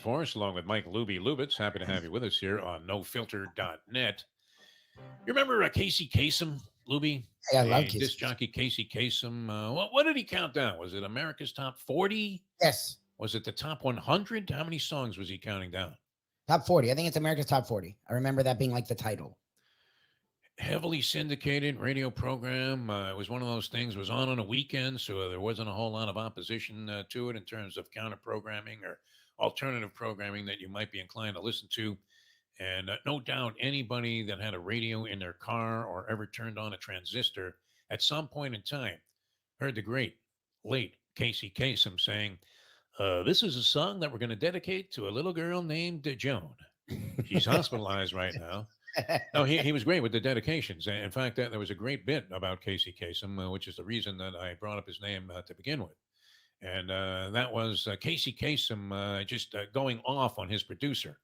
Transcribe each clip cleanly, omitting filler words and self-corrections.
Force, along with Mike Lubie Lubitz. Happy to have you with us here on NoFilter.net. You remember Casey Kasem, Lubie? Hey, I love The Casey. disc jockey Casey Kasem. What did he count down? Was it America's Top 40? Yes, Was it the Top 100? How many songs was he counting down? top 40. I think it's America's Top 40. I remember that being like the title. Heavily syndicated radio program. It was one of those things. Was on a weekend, so there wasn't a whole lot of opposition to it in terms of counter programming or alternative programming that you might be inclined to listen to. And no doubt, anybody that had a radio in their car or ever turned on a transistor at some point in time heard the great late Casey Kasem saying, "This is a song that we're going to dedicate to a little girl named Joan. She's hospitalized right now." No, he was great with the dedications. In fact, there was a great bit about Casey Kasem, which is the reason that I brought up his name to begin with. And that was Casey Kasem just going off on his producer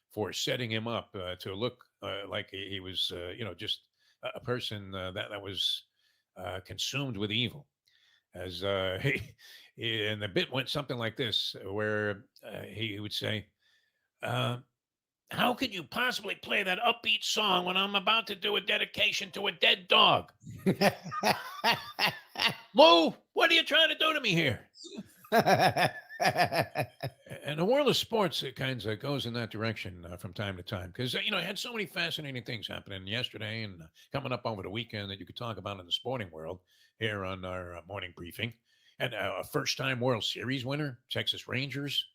for setting him up to look like he was, just a person that was consumed with evil. As and the bit went something like this, where he would say, uh, how could you possibly play that upbeat song when I'm about to do a dedication to a dead dog? Lou, what are you trying to do to me here? And the world of sports, it kind of goes in that direction from time to time because, it had so many fascinating things happening yesterday and coming up over the weekend that you could talk about in the sporting world here on our morning briefing. And a first time World Series winner, Texas Rangers.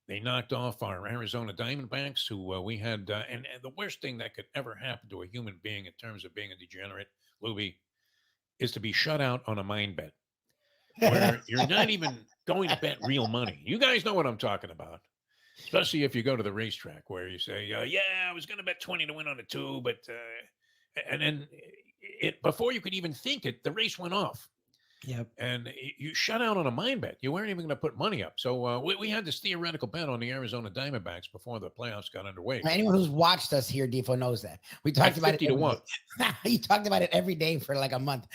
They knocked off our Arizona Diamondbacks, who we had. And the worst thing that could ever happen to a human being in terms of being a degenerate, Louie, is to be shut out on a mind bet where you're not even going to bet real money. You guys know what I'm talking about, especially if you go to the racetrack where you say, yeah, I was going to bet 20 to win on the two, but and then before you could even think it, the race went off. Yep. And you shut out on a mind bet. You weren't even going to put money up. So we had this theoretical bet on the Arizona Diamondbacks before the playoffs got underway. Anyone who's watched us here, Defo, knows that. We talked about 50 it to 1. You talked about it every day for like a month.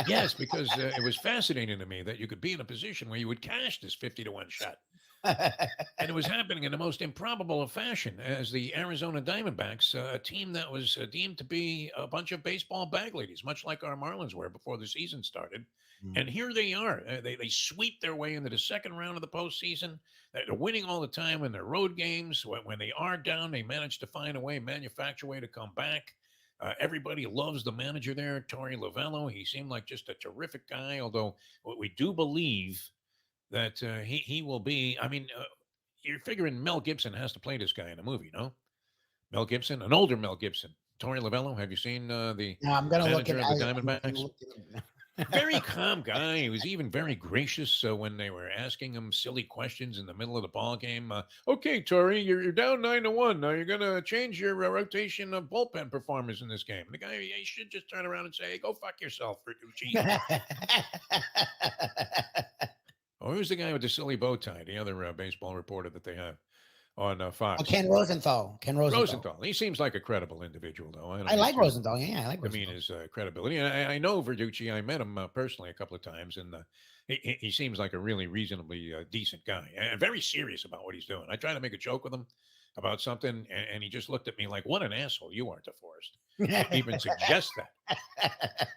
Yes, because it was fascinating to me that you could be in a position where you would cash this 50 to 1 shot. And it was happening in the most improbable of fashion as the Arizona Diamondbacks, a team that was deemed to be a bunch of baseball bag ladies, much like our Marlins were before the season started. And here they are. They sweep their way into the second round of the postseason. They're winning all the time in their road games. When they are down, they manage to find a way, manufacture a way to come back. Everybody loves the manager there, Torey Lovullo. He seemed like just a terrific guy, although what we do believe that he will be. I mean, you're figuring Mel Gibson has to play this guy in a movie, no? Mel Gibson, an older Mel Gibson. Torey Lovullo, have you seen the No, I'm gonna look manager at of the Diamondbacks? Very calm guy. He was even very gracious when they were asking him silly questions in the middle of the ball game. Okay, Torey, you're down 9-1. Now you're gonna change your rotation of bullpen performers in this game. And the guy, he should just turn around and say, hey, "Go fuck yourself, Verducci." Oh, who's the guy with the silly bow tie? The other baseball reporter that they have on Fox. Ken Rosenthal. Rosenthal. He seems like a credible individual, though. I like Rosenthal. Yeah, I like Rosenthal. I mean, his credibility. I know Verducci. I met him personally a couple of times, and he seems like a really reasonably decent guy and very serious about what he's doing. I try to make a joke with him about something, and he just looked at me like, "What an asshole you are, DeForest." Even suggest that.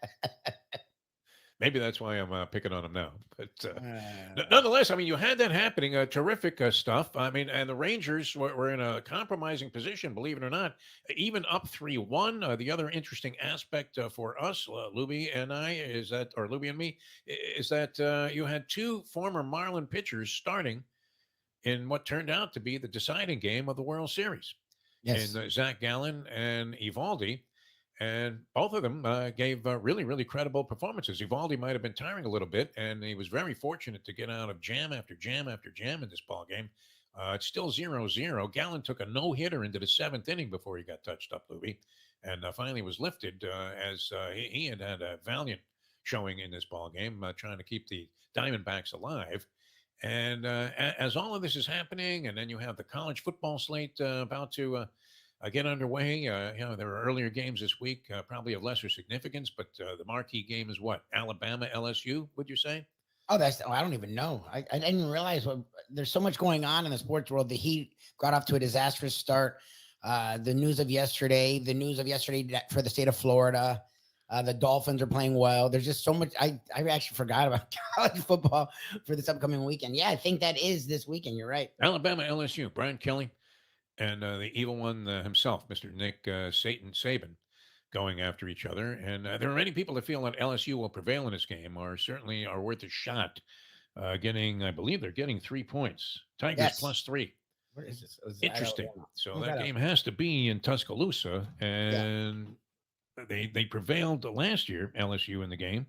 Maybe that's why I'm picking on him now. But nonetheless, I mean, you had that happening, terrific stuff. I mean, and the Rangers were in a compromising position, believe it or not, even up 3-1. The other interesting aspect for us, Lubie and I, or Lubie and me, is that you had two former Marlin pitchers starting in what turned out to be the deciding game of the World Series. Yes. And Zach Gallen and Eovaldi. And both of them gave really, really credible performances. Eovaldi might have been tiring a little bit, and he was very fortunate to get out of jam after jam after jam in this ball game. It's still 0-0. Gallen took a no-hitter into the seventh inning before he got touched up, Louie, and finally was lifted as he had a valiant showing in this ball game, trying to keep the Diamondbacks alive. And as all of this is happening, and then you have the college football slate about to get underway. There are earlier games this week, probably of lesser significance, but the marquee game is what? Alabama, LSU, would you say? I don't even know. I didn't even realize there's so much going on in the sports world. The Heat got off to a disastrous start. The news of yesterday for the state of Florida. The Dolphins are playing well. There's just so much. I actually forgot about college football for this upcoming weekend. Yeah, I think that is this weekend. You're right. Alabama, LSU, Brian Kelly, and the evil one himself, Mr. Nick Satan Saban, going after each other. And there are many people that feel that LSU will prevail in this game, or certainly are worth a shot. I believe they're getting 3 points. Tigers Yes. +3. Where is this? Is that Interesting. Alabama? So Who's that that up? game has to be in Tuscaloosa, Yeah. and they prevailed last year. LSU in the game,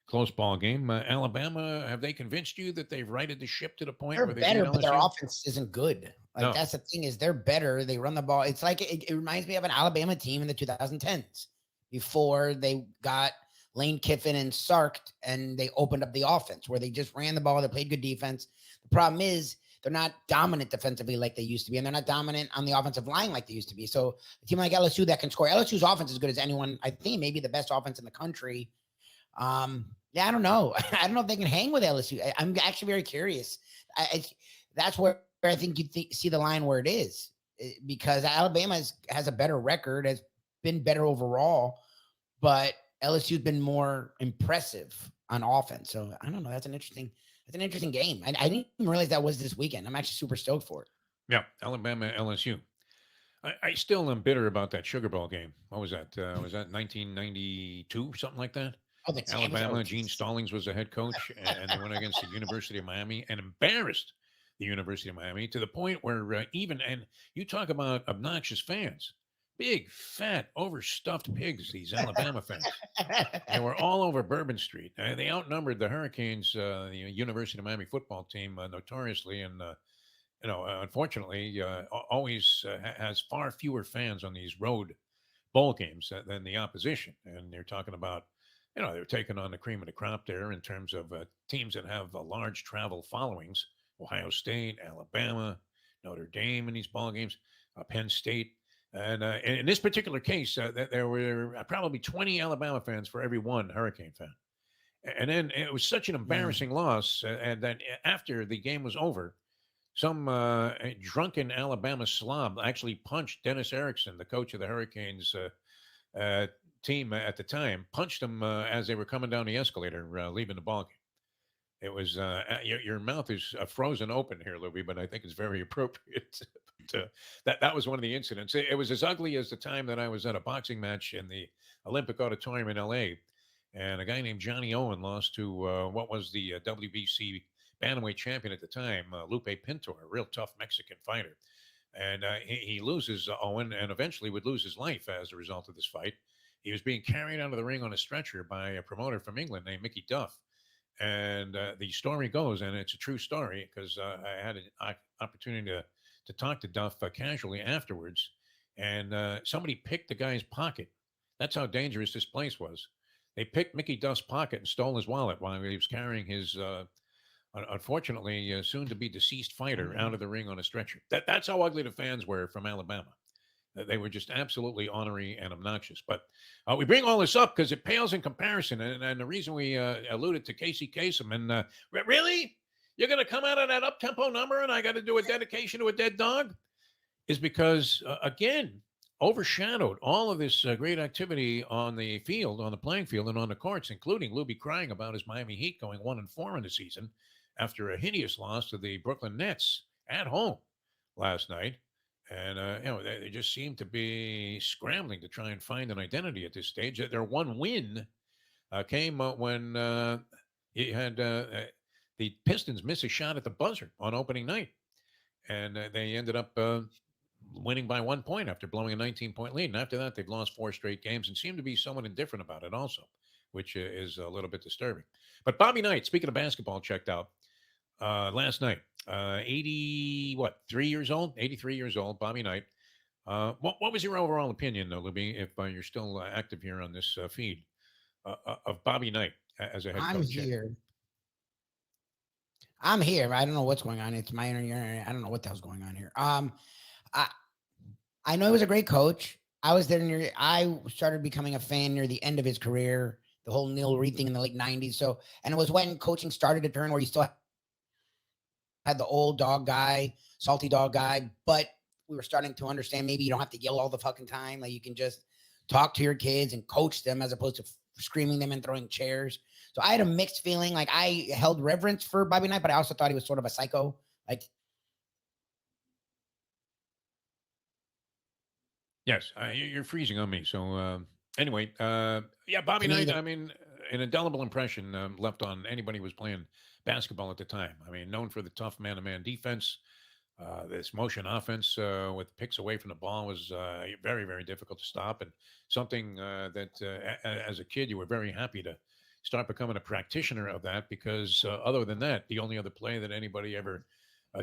close ball game. Alabama, have they convinced you that they've righted the ship to the point They're where they beat better, but their LSU? offense isn't good. Like No. that's the thing is they're better. They run the ball. It's like it reminds me of an Alabama team in the 2010s before they got Lane Kiffin and Sark and they opened up the offense where they just ran the ball. They played good defense. The problem is they're not dominant defensively like they used to be, and they're not dominant on the offensive line like they used to be. So a team like LSU that can score, LSU's offense is as good as anyone. I think maybe the best offense in the country. Yeah, I don't know. I don't know if they can hang with LSU. I'm actually very curious. That's where I think see the line where it is because Alabama has a better record, has been better overall, but LSU's been more impressive on offense. So I don't know. That's an interesting game. I didn't even realize that was this weekend. I'm actually super stoked for it. Yeah, Alabama, LSU. I still am bitter about that Sugar Bowl game. What was that 1992, something like that? Oh, the championship. Oh, Alabama, Gene Stallings was the head coach, and they went against the University of Miami and embarrassed the University of Miami to the point where and you talk about obnoxious fans, big, fat, overstuffed pigs, these Alabama fans. They were all over Bourbon Street. They outnumbered the Hurricanes, the University of Miami football team, notoriously, and unfortunately, always has far fewer fans on these road bowl games than the opposition. And they're talking about, they're taking on the cream of the crop there in terms of teams that have large travel followings: Ohio State, Alabama, Notre Dame in these ball games, Penn State. And in this particular case, there were probably 20 Alabama fans for every one Hurricane fan. And then it was such an Mm. embarrassing loss. And then after the game was over, some drunken Alabama slob actually punched Dennis Erickson, the coach of the Hurricanes team at the time, punched him as they were coming down the escalator, leaving the ball game. It was your mouth is frozen open here, Louie, but I think it's very appropriate. That was one of the incidents. It was as ugly as the time that I was at a boxing match in the Olympic Auditorium in L.A. And a guy named Johnny Owen lost to what was the WBC bantamweight champion at the time, Lupe Pintor, a real tough Mexican fighter. And he loses Owen and eventually would lose his life as a result of this fight. He was being carried out of the ring on a stretcher by a promoter from England named Mickey Duff. And the story goes, and it's a true story because I had an opportunity to talk to Duff casually afterwards. And somebody picked the guy's pocket. That's how dangerous this place was. They picked Mickey Duff's pocket and stole his wallet while he was carrying his unfortunately, soon to be deceased fighter out of the ring on a stretcher. That's how ugly the fans were from Alabama. They were just absolutely ornery and obnoxious. But we bring all this up because it pales in comparison. And the reason we alluded to Casey Kasem and really, you're going to come out of that up tempo number and I got to do a dedication to a dead dog is because again, overshadowed all of this great activity on the field, on the playing field, and on the courts, including Lubie crying about his Miami Heat going 1-4 in the season after a hideous loss to the Brooklyn Nets at home last night. And they just seem to be scrambling to try and find an identity at this stage. Their one win came when he had the Pistons miss a shot at the buzzer on opening night, and they ended up winning by 1 point after blowing a 19-point lead. And after that, they've lost 4 straight games and seem to be somewhat indifferent about it also, which is a little bit disturbing. But Bobby Knight, speaking of basketball, checked out last night. 3 years old, 83 years old, Bobby Knight. What was your overall opinion, though, Libby, if you're still active here on this feed, of Bobby Knight as a head I'm coach? here. I'm here. I don't know what's going on. It's my internet. I don't know what the hell's going on here. I I know he was a great coach. I was there I started becoming a fan near the end of his career. the whole Neil Reed thing in the late '90s. So, and it was when coaching started to turn where you still had the old dog guy, salty dog guy, but we were starting to understand maybe you don't have to yell all the fucking time. Like you can just talk to your kids and coach them as opposed to screaming them and throwing chairs. So I had a mixed feeling. Like I held reverence for Bobby Knight, but I also thought he was sort of a psycho. Like Yes, you're freezing on me. So anyway, yeah, Bobby to me, Knight. that I mean, an indelible impression left on anybody who was playing basketball at the time. I mean, known for the tough man-to-man defense. This motion offense with picks away from the ball was very, very difficult to stop, and something that as a kid you were very happy to start becoming a practitioner of that because other than that, the only other play that anybody ever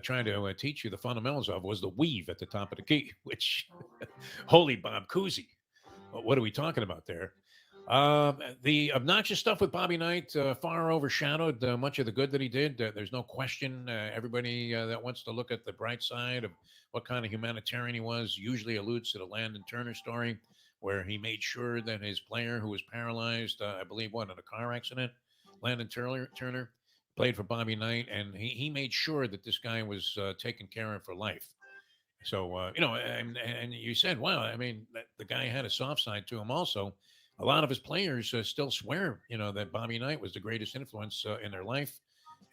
tried to teach you the fundamentals of was the weave at the top of the key, which holy Bob Cousy. What are we talking about there? The obnoxious stuff with Bobby Knight far overshadowed much of the good that he did. There's no question. Everybody that wants to look at the bright side of what kind of humanitarian he was usually alludes to the Landon Turner story, where he made sure that his player who was paralyzed, I believe, what, in a car accident, Turner played for Bobby Knight, and he made sure that this guy was taken care of for life. So and you said, wow, I mean, the guy had a soft side to him. Also, a lot of his players still swear, that Bobby Knight was the greatest influence in their life,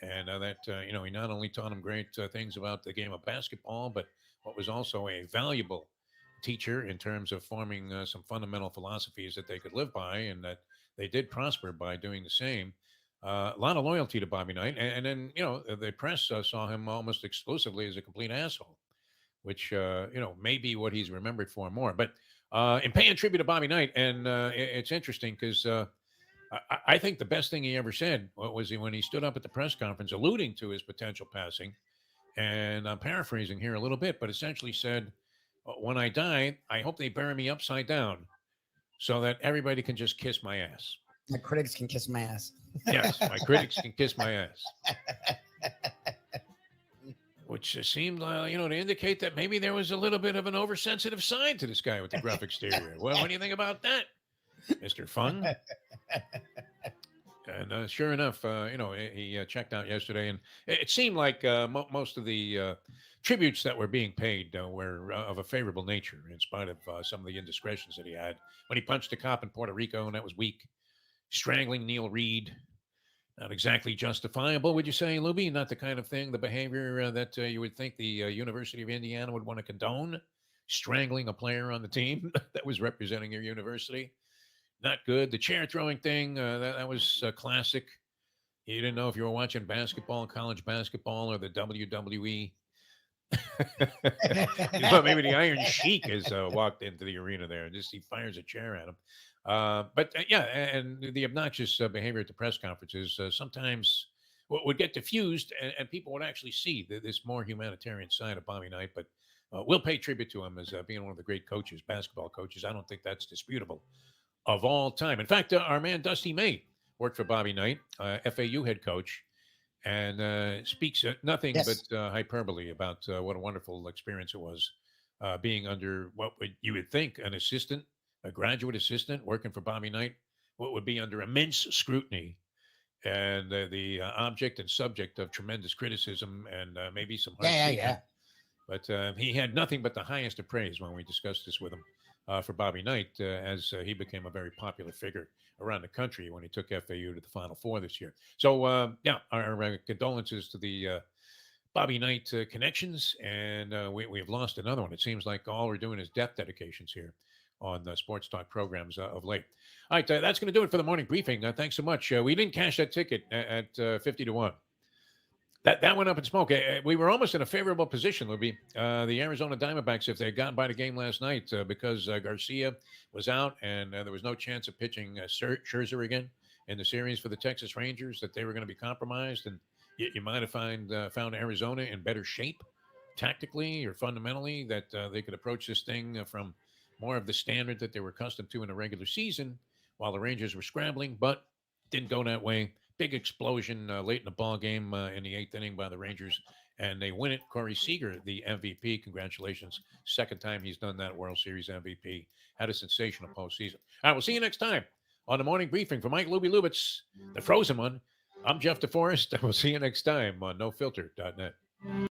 and that he not only taught them great things about the game of basketball, but what was also a valuable teacher in terms of forming some fundamental philosophies that they could live by, and that they did prosper by doing the same. A lot of loyalty to Bobby Knight, and then the press saw him almost exclusively as a complete asshole, which may be what he's remembered for more. But in paying tribute to Bobby Knight, and it's interesting because I think the best thing he ever said was when he stood up at the press conference, alluding to his potential passing, and I'm paraphrasing here a little bit, but essentially said, "When I die, I hope they bury me upside down, so that everybody can just kiss my ass." my critics can kiss my ass. Yes, my critics can kiss my ass. Which seemed, to indicate that maybe there was a little bit of an oversensitive side to this guy with the gruff exterior. Well, what do you think about that, Mr. Fun? And sure enough, he checked out yesterday, and it seemed like most of the tributes that were being paid were of a favorable nature, in spite of some of the indiscretions that he had when he punched a cop in Puerto Rico, and that was weak. Strangling Neil Reed, not exactly justifiable, would you say, Lubie? Not the kind of thing, the behavior that you would think the University of Indiana would want to condone. Strangling a player on the team that was representing your university. Not good. The chair throwing thing, that was classic. You didn't know if you were watching basketball, college basketball, or the WWE. You thought maybe the Iron Sheik has walked into the arena there and just he fires a chair at him. But yeah, and the obnoxious behavior at the press conferences sometimes would get diffused, and people would actually see this more humanitarian side of Bobby Knight. But we'll pay tribute to him as being one of the great coaches, basketball coaches. I don't think that's disputable of all time. In fact, our man Dusty May worked for Bobby Knight, FAU head coach, and speaks nothing Yes. but hyperbole about what a wonderful experience it was being under what you would think an assistant, a graduate assistant working for Bobby Knight, what would be under immense scrutiny and the object and subject of tremendous criticism and maybe some harsh Yeah, yeah, treatment. yeah. But he had nothing but the highest of praise when we discussed this with him for Bobby Knight as he became a very popular figure around the country when he took FAU to the Final Four this year. So, yeah, our condolences to the Bobby Knight connections. And we've lost another one. It seems like all we're doing is death dedications here on the sports talk programs of late. All right, that's going to do it for the morning briefing. Thanks so much. We didn't cash that ticket at 50 to 1. That went up in smoke. We were almost in a favorable position, Luby. The Arizona Diamondbacks, if they had gotten by the game last night, because Garcia was out and there was no chance of pitching Scherzer again in the series for the Texas Rangers, that they were going to be compromised, and you might have found Arizona in better shape tactically or fundamentally, that they could approach this thing from more of the standard that they were accustomed to in the regular season, while the Rangers were scrambling, but didn't go that way. Big explosion late in the ball game in the eighth inning by the Rangers, and they win it. Corey Seager, the MVP. Congratulations. Second time he's done that, World Series MVP. Had a sensational postseason. All right, we'll see you next time on the morning briefing for Mike Lubie Lubitz, the frozen one. I'm Jeff DeForest, and we'll see you next time on NoFilter.net.